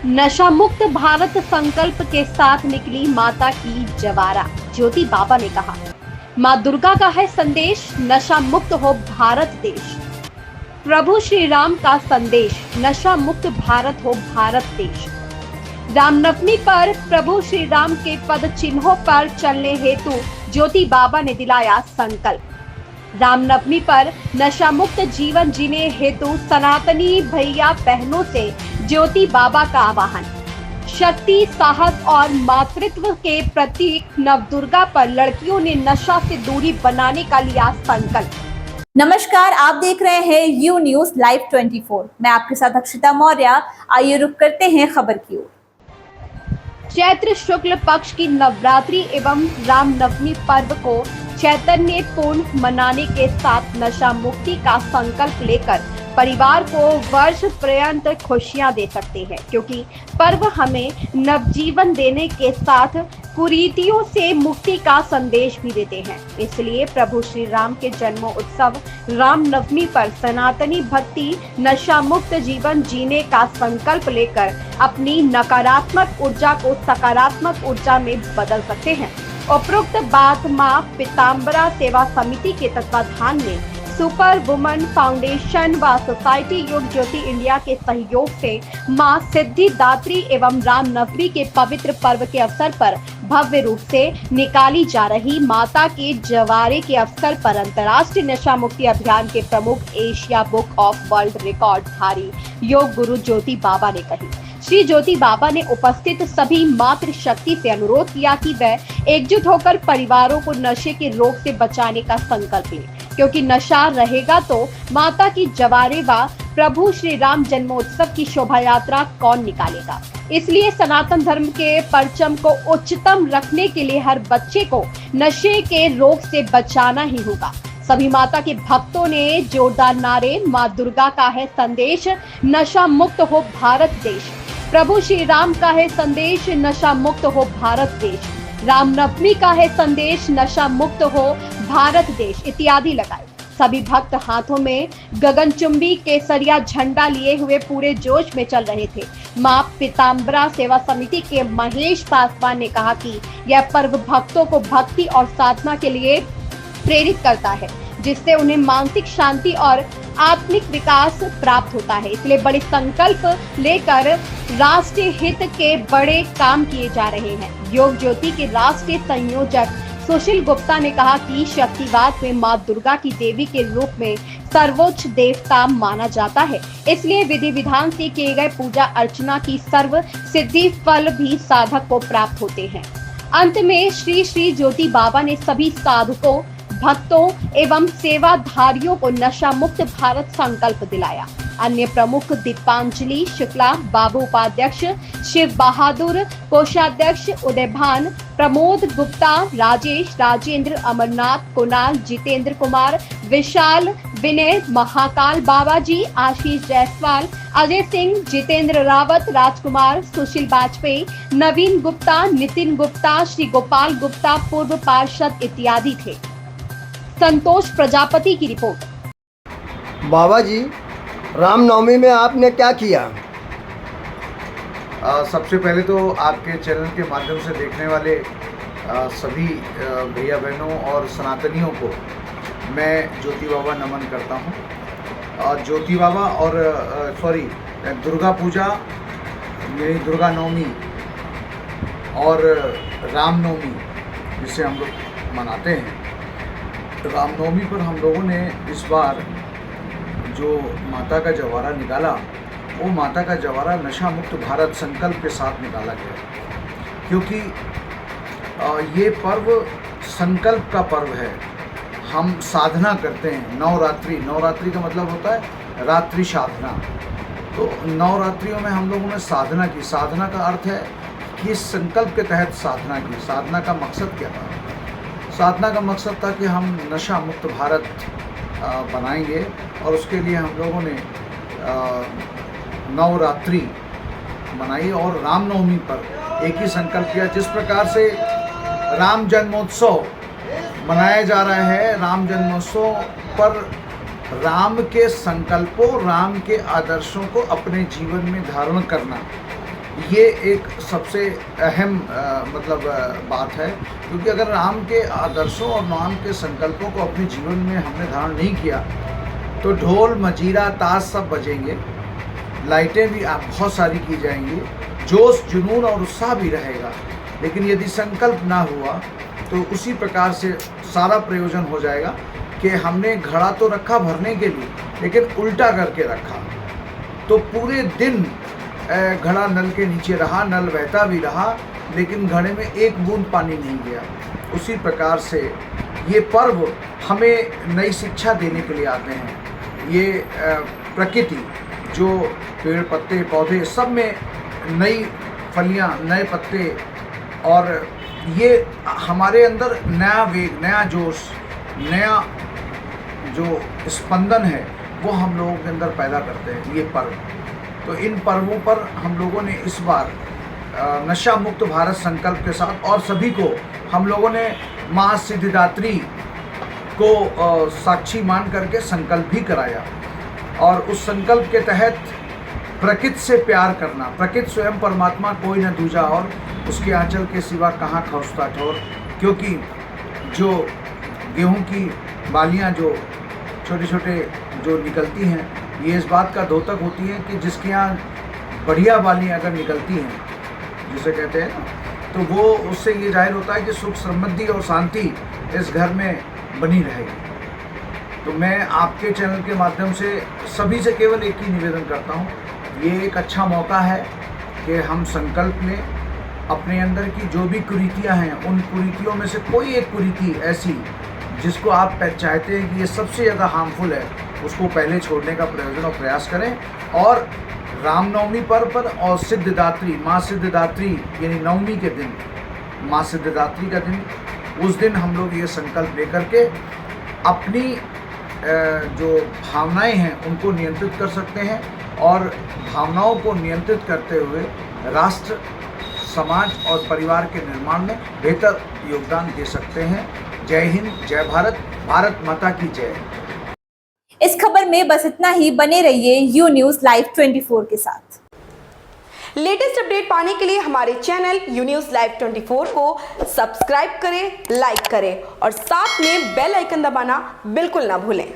नशा मुक्त भारत संकल्प के साथ निकली माता की जवारा। ज्योति बाबा ने कहा, माँ दुर्गा का है संदेश, नशा मुक्त हो भारत देश। प्रभु श्री राम का संदेश, नशा मुक्त भारत हो भारत देश। रामनवमी पर प्रभु श्री राम के पद चिन्हों पर चलने हेतु ज्योति बाबा ने दिलाया संकल्प। रामनवमी पर नशा मुक्त जीवन जीने हेतु सनातनी भैया बहनों से ज्योति बाबा का आह्वान। शक्ति, साहस और मातृत्व के प्रतीक नवदुर्गा पर लड़कियों ने नशा से दूरी बनाने का लिया संकल्प। नमस्कार, आप देख रहे हैं यू न्यूज लाइव 24। मैं आपके साथ अक्षिता मौर्य। आइए रुक करते हैं खबर की ओर। चैत्र शुक्ल पक्ष की नवरात्रि एवं रामनवमी पर्व को चैतन्यपूर्ण मनाने के साथ नशा मुक्ति का संकल्प लेकर परिवार को वर्ष पर्यंत खुशियां दे सकते हैं, क्योंकि पर्व हमें नवजीवन देने के साथ कुरीतियों से मुक्ति का संदेश भी देते हैं। इसलिए प्रभु श्री राम के जन्म उत्सव रामनवमी पर सनातनी भक्ति नशा मुक्त जीवन जीने का संकल्प लेकर अपनी नकारात्मक ऊर्जा को सकारात्मक ऊर्जा में बदल सकते हैं। उपरोक्त बात मां पीताम्बरा सेवा समिति के तत्वाधान में सुपर वुमन फाउंडेशन व सोसाइटी योग ज्योति इंडिया के सहयोग से मां सिद्धिदात्री एवं रामनवमी के पवित्र पर्व के अवसर पर भव्य रूप से निकाली जा रही माता के जवारे के अवसर पर अंतर्राष्ट्रीय नशा मुक्ति अभियान के प्रमुख Asia book of world record धारी योग गुरु ज्योति बाबा ने कही। श्री ज्योति बाबा ने उपस्थित सभी मातृ शक्ति से अनुरोध किया कि वह एकजुट होकर परिवारों को नशे के रोग से बचाने का संकल्प लें, क्योंकि नशा रहेगा तो माता की जवारे व प्रभु श्री राम जन्मोत्सव की शोभा यात्रा कौन निकालेगा। इसलिए सनातन धर्म के परचम को उच्चतम रखने के लिए हर बच्चे को नशे के रोग से बचाना ही होगा। सभी माता के भक्तों ने जोरदार नारे, माँ दुर्गा का है संदेश, नशा मुक्त हो भारत देश। प्रभु श्री राम का है संदेश, नशा मुक्त हो भारत देश। रामनवमी का है संदेश, नशा मुक्त हो भारत देश इत्यादि लगाए। सभी भक्त हाथों में गगनचुंबी केसरिया झंडा लिए हुए पूरे जोश में चल रहे थे। मां पीताम्बरा सेवा समिति के महेश पासवान ने कहा कि यह पर्व भक्तों को भक्ति और साधना के लिए प्रेरित करता है, जिससे उन्हें मानसिक शांति और आत्मिक विकास प्राप्त होता है। इसलिए बड़े संकल्प लेकर राष्ट्रीय हित के बड़े काम किए जा रहे हैं। योग ज्योति के राष्ट्रीय संयोजक सुशील गुप्ता ने कहा कि शक्तिवाद में मां दुर्गा की देवी के रूप में सर्वोच्च देवता माना जाता है, इसलिए विधि विधान से किए गए पूजा अर्चना की सर्व सिद्धि फल भी साधक को प्राप्त होते हैं। अंत में श्री ज्योति बाबा ने सभी साधकों, भक्तों एवं सेवाधारियों को नशा मुक्त भारत संकल्प दिलाया। अन्य प्रमुख दीपांजलि शुक्ला, बाबू उपाध्यक्ष, शिव बहादुर कोषाध्यक्ष, उदयभान, प्रमोद गुप्ता, राजेश, राजेंद्र, अमरनाथ, कुणाल, जितेंद्र कुमार, विशाल, विनय, महाकाल बाबाजी, आशीष जायसवाल, अजय सिंह, जितेंद्र रावत, राजकुमार, सुशील वाजपेयी, नवीन गुप्ता, नितिन गुप्ता, श्री गोपाल गुप्ता, पूर्व पार्षद इत्यादि थे। संतोष प्रजापति की रिपोर्ट। बाबा जी, रामनवमी में आपने क्या किया? सबसे पहले तो आपके चैनल के माध्यम से देखने वाले सभी भैया बहनों और सनातनियों को मैं ज्योति बाबा नमन करता हूँ। ज्योति बाबा और दुर्गा पूजा यानी दुर्गा नवमी और रामनवमी जिसे हम लोग मनाते हैं, रामनवमी पर हम लोगों ने इस बार जो माता का जवारा निकाला, वो माता का जवारा नशा मुक्त भारत संकल्प के साथ निकाला गया, क्योंकि ये पर्व संकल्प का पर्व है। हम साधना करते हैं। नवरात्रि का मतलब होता है रात्रि साधना। तो नवरात्रियों में हम लोगों ने साधना की। साधना का अर्थ है कि इस संकल्प के तहत साधना की। साधना का मकसद क्या था? साधना का मकसद था कि हम नशा मुक्त भारत बनाएंगे, और उसके लिए हम लोगों ने नवरात्रि मनाई और रामनवमी पर एक ही संकल्प किया। जिस प्रकार से राम जन्मोत्सव मनाया जा रहा है, राम जन्मोत्सव पर राम के संकल्पों, राम के आदर्शों को अपने जीवन में धारण करना, ये एक सबसे अहम बात है, क्योंकि अगर राम के आदर्शों और राम के संकल्पों को अपने जीवन में हमने धारण नहीं किया तो ढोल मजीरा ताश सब बजेंगे, लाइटें भी बहुत सारी की जाएंगी, जोश जुनून और उत्साह भी रहेगा, लेकिन यदि संकल्प ना हुआ तो उसी प्रकार से सारा प्रयोजन हो जाएगा कि हमने घड़ा तो रखा भरने के लिए लेकिन उल्टा करके रखा, तो पूरे दिन घड़ा नल के नीचे रहा, नल बहता भी रहा लेकिन घड़े में एक बूंद पानी नहीं गया। उसी प्रकार से ये पर्व हमें नई शिक्षा देने के लिए आते हैं। ये प्रकृति जो पेड़ पत्ते पौधे सब में नई फलियां, नए पत्ते, और ये हमारे अंदर नया वेग, नया जोश, नया जो स्पंदन है वो हम लोगों के अंदर पैदा करते हैं ये पर्व। तो इन पर्वों पर हम लोगों ने इस बार नशा मुक्त भारत संकल्प के साथ और सभी को हम लोगों ने माँ सिद्धिदात्री को साक्षी मान करके संकल्प भी कराया, और उस संकल्प के तहत प्रकृति से प्यार करना, प्रकृति स्वयं परमात्मा कोई न दूजा और, उसके आंचल के सिवा कहाँ खौसता ठोर, क्योंकि जो गेहूं की बालियां जो छोटे छोटे जो निकलती हैं, ये इस बात का द्योतक होती है कि जिसके यहाँ बढ़िया बालियां अगर निकलती हैं जिसे कहते हैं ना, तो वो उससे ये जाहिर होता है कि सुख समृद्धि और शांति इस घर में बनी रहेगी। तो मैं आपके चैनल के माध्यम से सभी से केवल एक ही निवेदन करता हूँ, ये एक अच्छा मौका है कि हम संकल्प लें, अपने अंदर की जो भी कुरीतियाँ हैं उन कुरीतियों में से कोई एक कुरीति ऐसी जिसको आप चाहते हैं कि ये सबसे ज़्यादा हार्मफुल है, उसको पहले छोड़ने का प्रयोजन और प्रयास करें। और रामनवमी पर्व पर और सिद्धिदात्री, माँ सिद्धिदात्री यानी नवमी के दिन, माँ सिद्धिदात्री का दिन, उस दिन हम लोग ये संकल्प लेकर के अपनी जो भावनाएं हैं उनको नियंत्रित कर सकते हैं, और भावनाओं को नियंत्रित करते हुए राष्ट्र, समाज और परिवार के निर्माण में बेहतर योगदान दे सकते हैं। जय हिंद, जय भारत, भारत माता की जय। इस खबर में बस इतना ही। बने रहिए यू न्यूज़ लाइव 24 के साथ। लेटेस्ट अपडेट पाने के लिए हमारे चैनल यू न्यूज़ लाइव 24 को सब्सक्राइब करें, लाइक करें और साथ में बेल आइकन दबाना बिल्कुल ना भूलें।